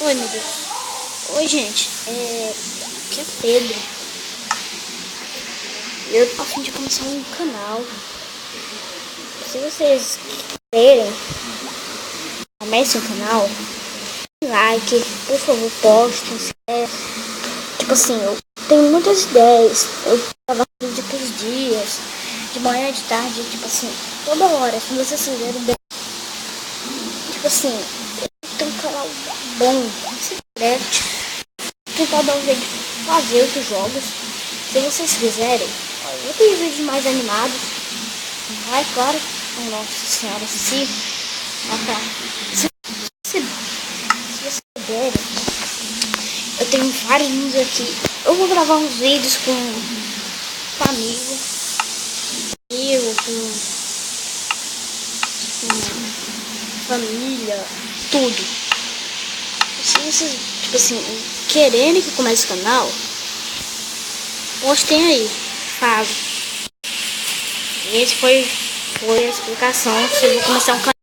Oi, meu Deus. Oi, gente. Aqui é Pedro. Eu tô a fim de começar um canal. Se vocês querem, comece um canal. Like, por favor, postem. Tipo assim, eu tenho muitas ideias. Eu gravo vídeo por dias, de manhã, de tarde, tipo assim, toda hora. Se vocês quiserem bem. Tipo assim, eu tenho um canal bom, secreto. Tentar dar um jeito de fazer outros jogos. Se vocês quiserem, eu tenho vídeos mais animados. Vai, claro. Nossa senhora, se vocês puderem, eu tenho vários vídeos aqui. Eu vou gravar uns vídeos com amigo, com família, tudo. Se vocês, tipo assim, quererem que comece o canal, postem aí, falo. E esse foi a explicação se eu vou começar um canal.